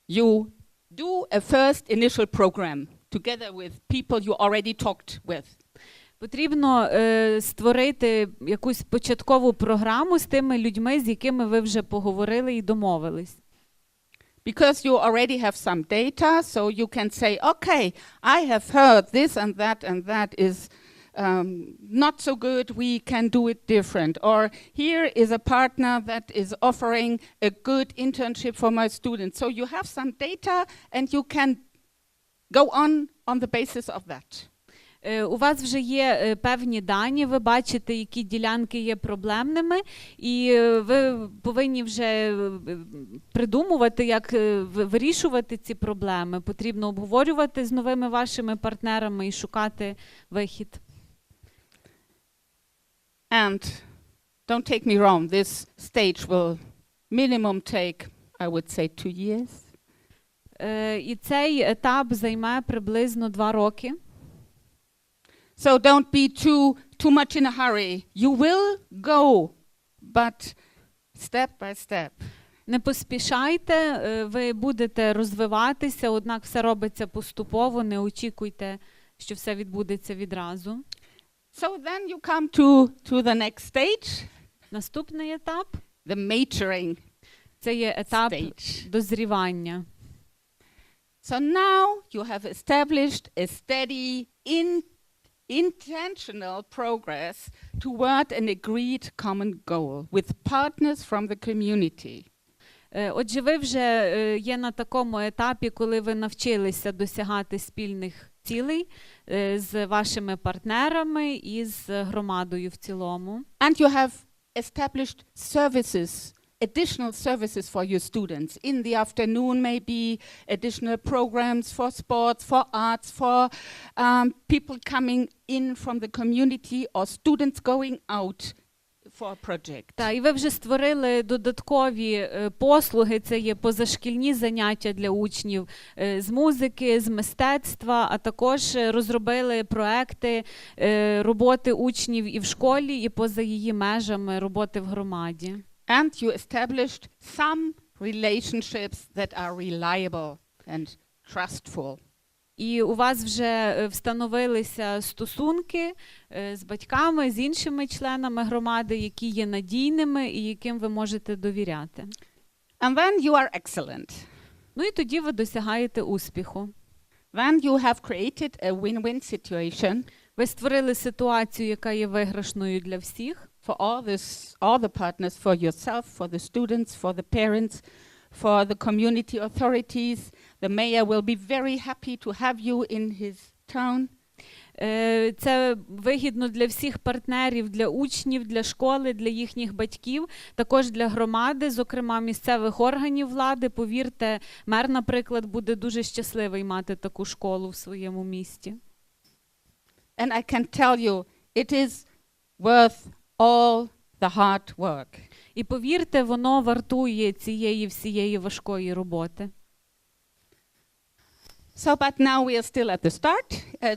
You do a first initial program together with people you already talked with. Потрібно створити якусь початкову програму з тими людьми, з якими ви вже поговорили і домовились. Because you already have some data, so you can say, okay, I have heard this and that is not so good, we can do it different. Or here is a partner that is offering a good internship for my students. So you have some data and you can go on the basis of that. У вас вже є певні дані, ви бачите, які ділянки є проблемними, і ви повинні вже придумувати, як вирішувати ці проблеми. Потрібно обговорювати з новими вашими партнерами і шукати вихід. And don't take me wrong, this stage will minimum take, I would say, 2 years. І цей етап займе приблизно 2 роки. So don't be too much in a hurry. You will go, but step by step. Не поспішайте, ви будете розвиватися, однак все робиться поступово, не очікуйте, що все відбудеться відразу. So then you come to the next stage, Наступний етап the maturing – це є етап stage. дозрівання. So now you have established a steady, intentional progress toward an agreed common goal with partners from the community. Отже, ви вже є на такому етапі, коли ви навчилися досягати спільних цілей з вашими партнерами і з громадою в цілому. And you have established services, additional services for your students. In the afternoon, maybe additional programs for sports, for arts, for people coming in from the community or students going out for a project. Так, і ви вже створили додаткові послуги, це є позашкільні заняття для учнів з музики, з мистецтва, а також розробили проекти роботи учнів і в школі, і поза її межами роботи в громаді. And you established some relationships that are reliable and trustful. І у вас вже встановилися стосунки з батьками, з іншими членами громади, які є надійними і яким ви можете довіряти. And then you are excellent. Ну і тоді ви досягаєте успіху. Then you have created a win-win situation Ви створили ситуацію, яка є виграшною для всіх. for all the partners, for yourself, for the students, for the parents, for the community authorities. The mayor will be very happy to have you in his town. Це вигідно для всіх партнерів, для учнів, для школи, для їхніх батьків, також для громади, зокрема місцевих органів влади. Повірте, мер, наприклад, буде дуже щасливий мати таку школу в своєму місті. And I can tell you, it is worth all the hard work. І повірте, воно вартує цієї всієї важкої роботи. So, but now we are still at the start.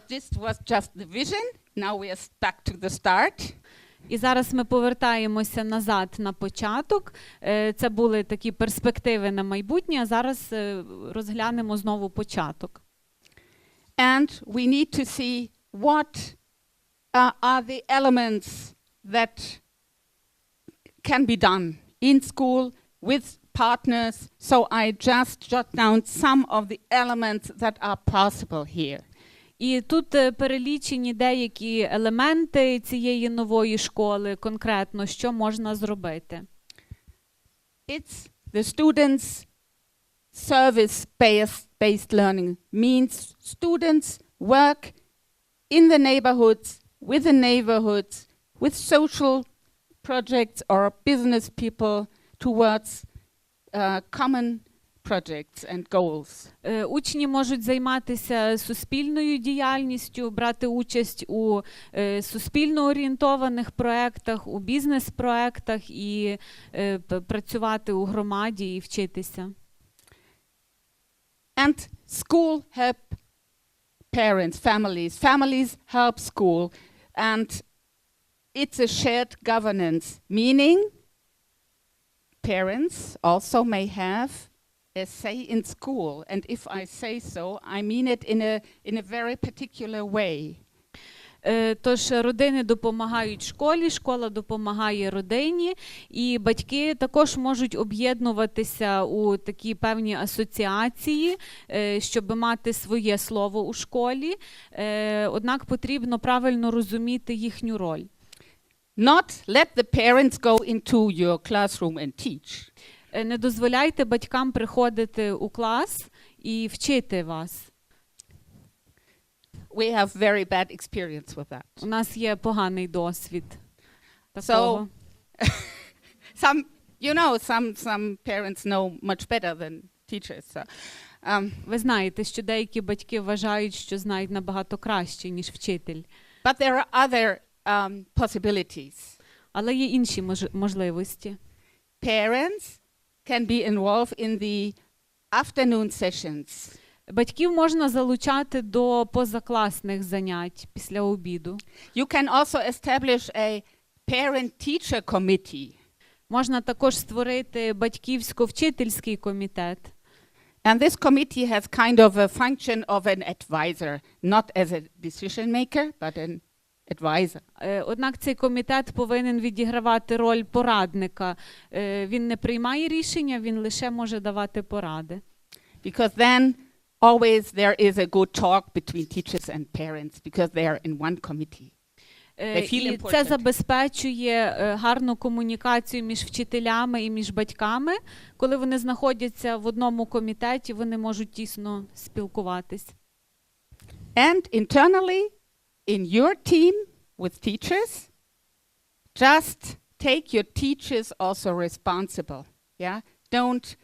This was just the vision. Now we are back to the start. І зараз ми повертаємося назад на початок. Це були такі перспективи на майбутнє, а зараз розглянемо знову початок. And we need to see what are the elements that can be done in school with partners. So I just jot down some of the elements that are possible here. І тут перелічені деякі елементи цієї нової школи, конкретно, що можна зробити. It's the students' service-based learning. Means students work in the neighborhoods, with social projects or business people towards common projects and goals. Учні можуть займатися суспільною діяльністю, брати участь у суспільно орієнтованих проєктах, у бізнес-проєктах і працювати у громаді і вчитися. And school help parents, families. Families help school. And it's a shared governance, meaning parents also may have a say in school. And if I say so, I mean it in a very particular way. Тож родини допомагають школі, школа допомагає родині, і батьки також можуть об'єднуватися у такі певні асоціації, щоб мати своє слово у школі, однак потрібно правильно розуміти їхню роль. Not let the parents go into your classroom and teach. Не дозволяйте батькам приходити у клас і вчити вас. We have very bad experience with that. У нас є поганий досвід такого. So, some parents know much better than teachers. So, Ви знаєте, що деякі батьки вважають, що знають набагато краще, ніж вчитель. but there are other possibilities. Але є інші можливості. Parents can be involved in the afternoon sessions. Батьків можна залучати до позакласних занять після обіду. You can also establish a parent-teacher committee. Можна також створити батьківсько-вчительський комітет. And this committee has kind of a function of an advisor, not as a decision maker, but an advisor. Однак цей комітет повинен відігравати роль порадника. Він не приймає рішення, він лише може давати поради. Because then always there is a good talk between teachers and parents because they are in one committee. І це забезпечує гарну комунікацію між вчителями і між батьками. Коли вони знаходяться в одному комітеті, вони можуть тісно спілкуватись. And internally, in your team with teachers, just take your teachers also responsible. Yeah? Don't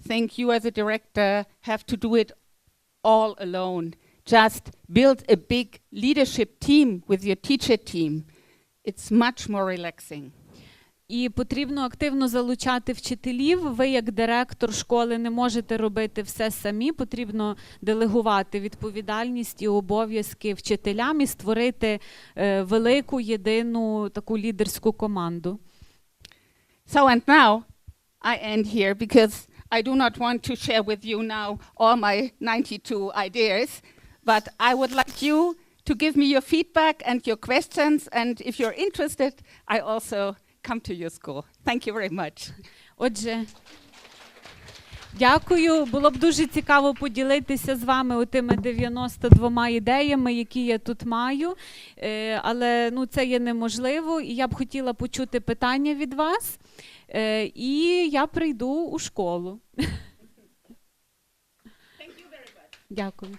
think you as a director have to do it all alone. Just build a big leadership team with your teacher team. It's much more relaxing. І потрібно активно залучати вчителів. Ви, як директор школи, не можете робити все самі. Потрібно делегувати відповідальність і обов'язки вчителям і створити велику, єдину таку лідерську команду. So and now I end here because I do not want to share with you now all my 92 ideas, but I would like you to give me your feedback and your questions, and if you're interested, I also come to your school. Thank you very much. Отже, дякую. Було б дуже цікаво поділитися з вами тими 92 ідеями, які я тут маю, але це є неможливо, і я б хотіла почути питання від вас, і я прийду у школу. Дякую.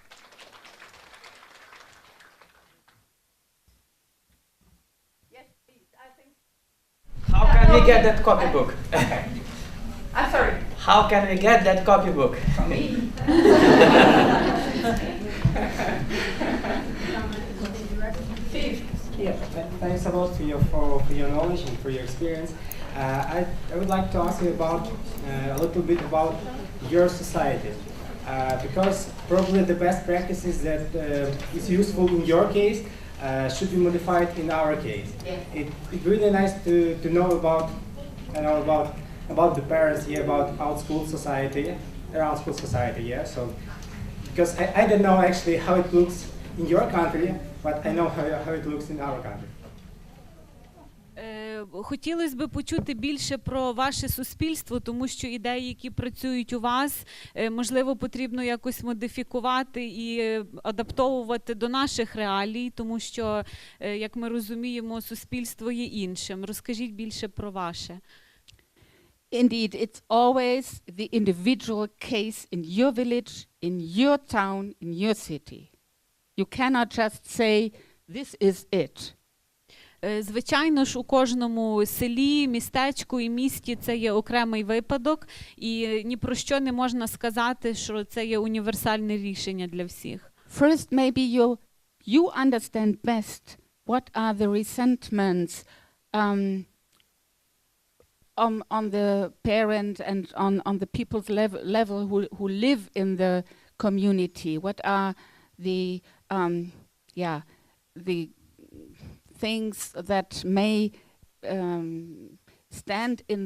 How can we get that copybook? I'm sorry. How can we get that copybook? From me. Yeah, thanks a lot for your knowledge and for your experience. I would like to ask you about a little bit about your society. because probably the best practices that is useful in your case should be modified in our case. It's really nice to know about the parents here, about our school society, around school society, yeah. So because I don't know actually how it looks in your country, but I know how it looks in our country. Хотілося б почути більше про ваше суспільство, тому що ідеї, які працюють у вас, можливо, потрібно якось модифікувати і адаптовувати до наших реалій, тому що, як ми розуміємо, суспільство є іншим. Розкажіть більше про ваше. Indeed, it's always the individual case in your village, in your town, in your city. You cannot just say, this is it. Звичайно ж, у кожному селі, містечку і місті це є окремий випадок, і ні про що не можна сказати, що це є універсальне рішення для всіх. First, maybe you understand best what are the resentments on the parent and on the people's level who live in the community. What are the things that may stand in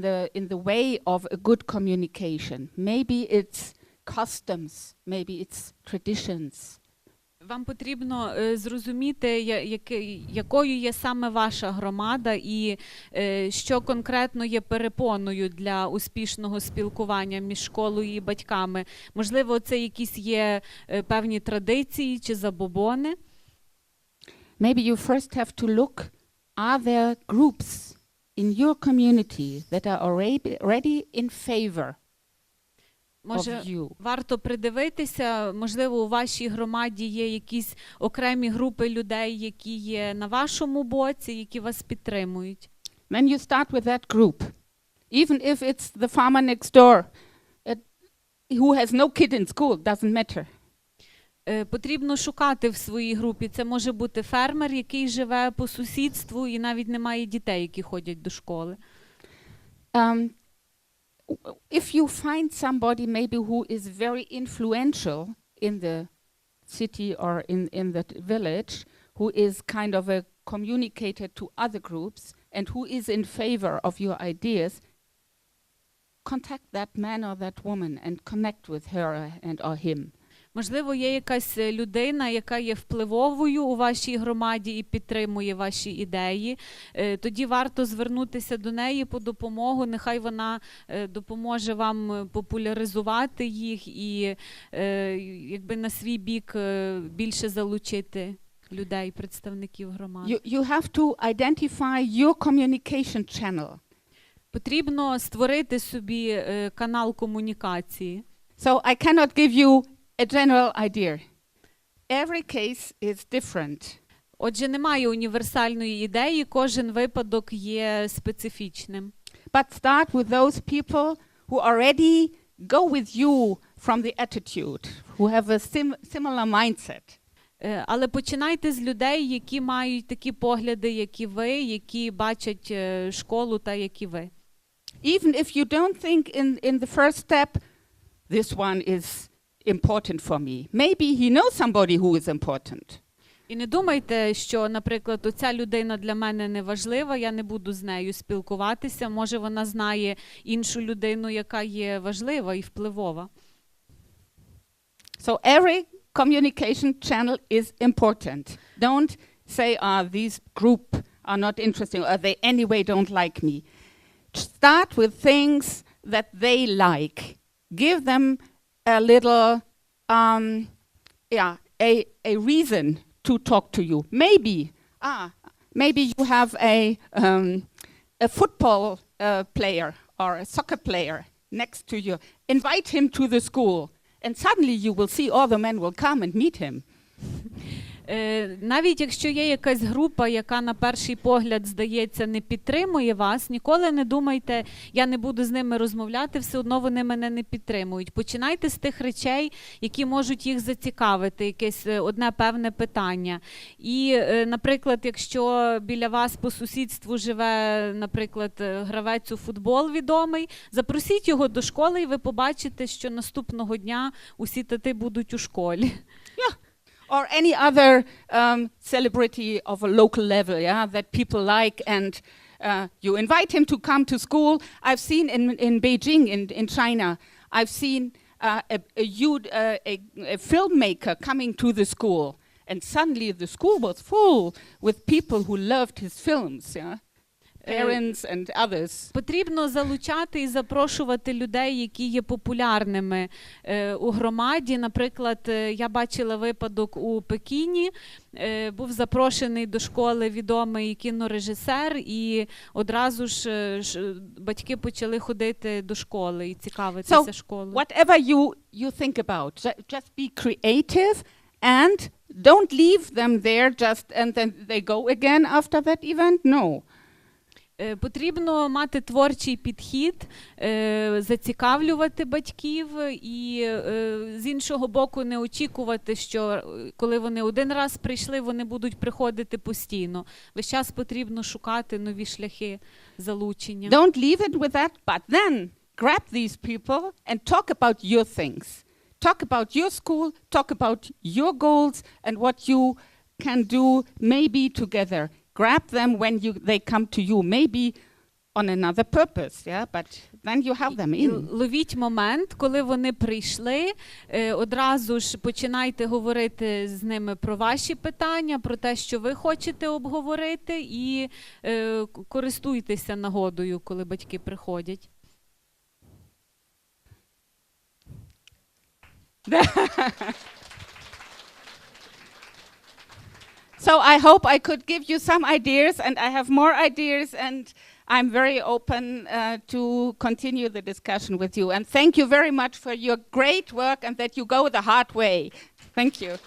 the way of a good communication. Maybe it's customs, maybe it's traditions. Вам потрібно зрозуміти, якою є саме ваша громада і що конкретно є перепоною для успішного спілкування між школою і батьками. Можливо, це якісь є певні традиції чи забобони. Maybe you first have to look, are there groups in your community that are already in favor Може, of you? варто придивитися, можливо, у вашій громаді є якісь окремі групи людей, які є на вашому боці, які вас підтримують. When you start with that group, even if it's the farmer next door who has no kid in school, doesn't matter. Потрібно шукати в своїй групі. Це може бути фермер, який живе по сусідству і навіть не має дітей, які ходять до школи. If you find somebody maybe who is very influential in the city or in the village, who is kind of a communicator to other groups and who is in favor of your ideas, contact that man or that woman and connect with her and or him. Можливо, є якась людина, яка є впливовою у вашій громаді і підтримує ваші ідеї. Тоді варто звернутися до неї по допомогу. Нехай вона допоможе вам популяризувати їх і якби на свій бік більше залучити людей, представників громади. You have to identify your communication channel. Потрібно створити собі канал комунікації. So I cannot give you a general idea. Every case is different. Отже, немає універсальної ідеї, кожен випадок є специфічним. But start with those people who already go with you from the attitude, who have a similar mindset. Але починайте з людей, які мають такі погляди, як і ви, які бачать школу та як і ви. Even if you don't think in the first step, this one is important for me. Maybe he knows somebody who is important. І не думайте, що, наприклад, оця людина для мене не важлива, я не буду з нею спілкуватися, може вона знає іншу людину, яка є важлива і впливова. So every communication channel is important. Don't say, these group are not interesting, or they anyway don't like me. Start with things that they like. Give them a little, a reason to talk to you. Maybe you have a football player or a soccer player next to you. Invite him to the school, and suddenly you will see all the men will come and meet him. Навіть якщо є якась група, яка на перший погляд, здається, не підтримує вас, ніколи не думайте, я не буду з ними розмовляти, все одно вони мене не підтримують. Починайте з тих речей, які можуть їх зацікавити, якесь одне певне питання. І, наприклад, якщо біля вас по сусідству живе, наприклад, гравець у футбол відомий, запросіть його до школи, і ви побачите, що наступного дня усі тати будуть у школі. Yeah. Or any other celebrity of a local level, yeah, that people like, and you invite him to come to school. I've seen in Beijing, in China, I've seen a filmmaker coming to the school, and suddenly the school was full with people who loved his films, yeah. Parents and others. Потрібно залучати і запрошувати людей, які є популярними у громаді. Наприклад, я бачила випадок у Пекіні, був запрошений до школи відомий кінорежисер, і одразу ж батьки почали ходити до школи і цікавитися школою. Whatever you think about, just be creative and don't leave them there just and then they go again after that event. No. Потрібно мати творчий підхід, зацікавлювати батьків і з іншого боку не очікувати, що коли вони один раз прийшли, вони будуть приходити постійно. Весь час потрібно шукати нові шляхи залучення. Don't leave it with that, but then grab these people and talk about your things. Talk about your school, talk about your goals and what you can do maybe together. Grab them when they come to you, maybe on another purpose, yeah, but then you have them in. Ловіть момент, коли вони прийшли, одразу ж починайте говорити з ними про ваші питання, про те, що ви хочете обговорити, і користуйтеся нагодою, коли батьки приходять. So I hope I could give you some ideas, and I have more ideas, and I'm very open to continue the discussion with you. And thank you very much for your great work and that you go the hard way. Thank you.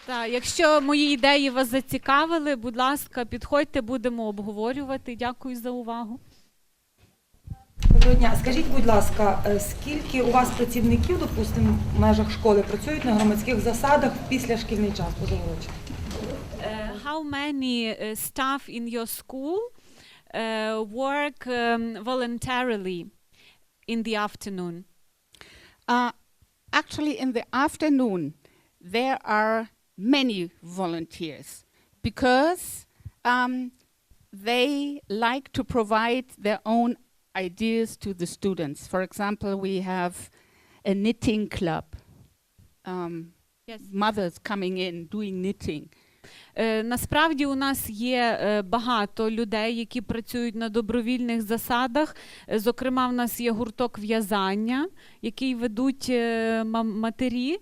Так, якщо мої ідеї вас зацікавили, будь ласка, підходьте, будемо обговорювати. Дякую за увагу. Доброго дня. Скажіть, будь ласка, скільки у вас працівників, допустимо, в межах школи працюють на громадських засадах в післяшкільний час позаурочний? How many staff in your school work voluntarily in the afternoon? Actually, in the afternoon, there are many volunteers because they like to provide their own ideas to the students. For example, we have a knitting club. Yes. Mothers coming in, doing knitting. Насправді у нас є багато людей, які працюють на добровільних засадах. Зокрема, в нас є гурток в'язання, який ведуть матері,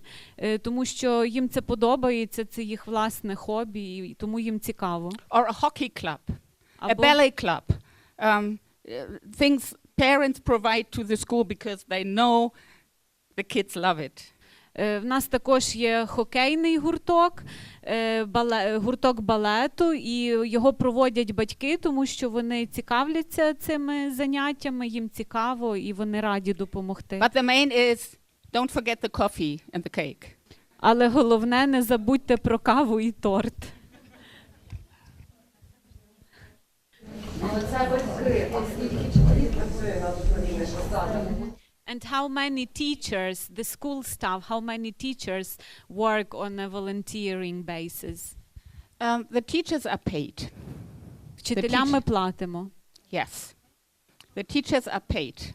тому що їм це подобається, це їх власне хобі, і тому їм цікаво. Or a hockey club, a ballet club. Things parents provide to the school because they know the kids love it. В нас також є хокейний гурток, гурток балету, і його проводять батьки, тому що вони цікавляться цими заняттями, їм цікаво, і вони раді допомогти. But the main is, don't forget the coffee and the cake. Але головне, не забудьте про каву і торт. And how many teachers, the school staff, how many teachers work on a volunteering basis? The teachers are paid. Вчителям ми платимо. Yes. The teachers are paid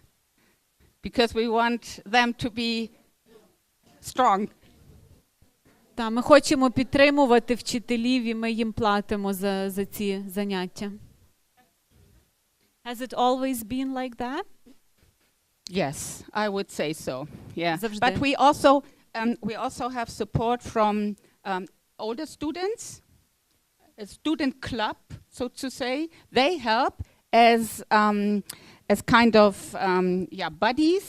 because we want them to be strong. Та, ми хочемо підтримувати вчителів, і ми їм платимо за ці заняття. Has it always been like that? Yes, I would say so. Yeah, Завжди. but we also have support from older students, a student club, so to say. They help as kind of buddies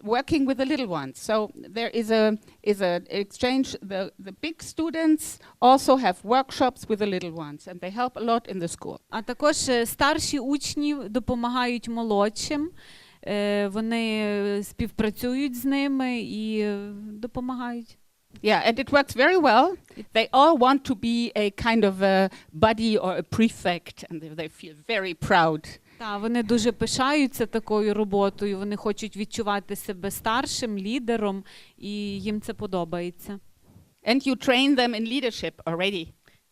working with the little ones. So there is a exchange. The big students also have workshops with the little ones, and they help a lot in the school. А також старші учні допомагають молодшим. Вони співпрацюють з ними і допомагають. Yeah, and it works very well. They all want to be a kind of a buddy or a prefect, and they feel very proud. Так, вони дуже пишаються такою роботою, вони хочуть відчувати себе старшим, лідером, і їм це подобається. And you train them in leadership already.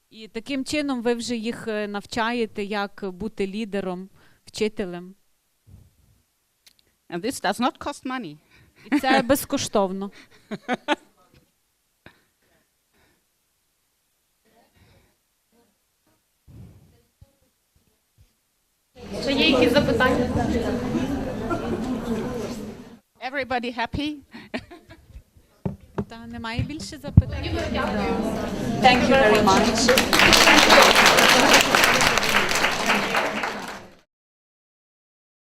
І таким чином ви вже їх навчаєте, як бути лідером, вчителем. And this does not cost money. І це безкоштовно. Чи є якісь запитання? Everybody happy? Та немає більше запитань. Дякую. Thank you very much.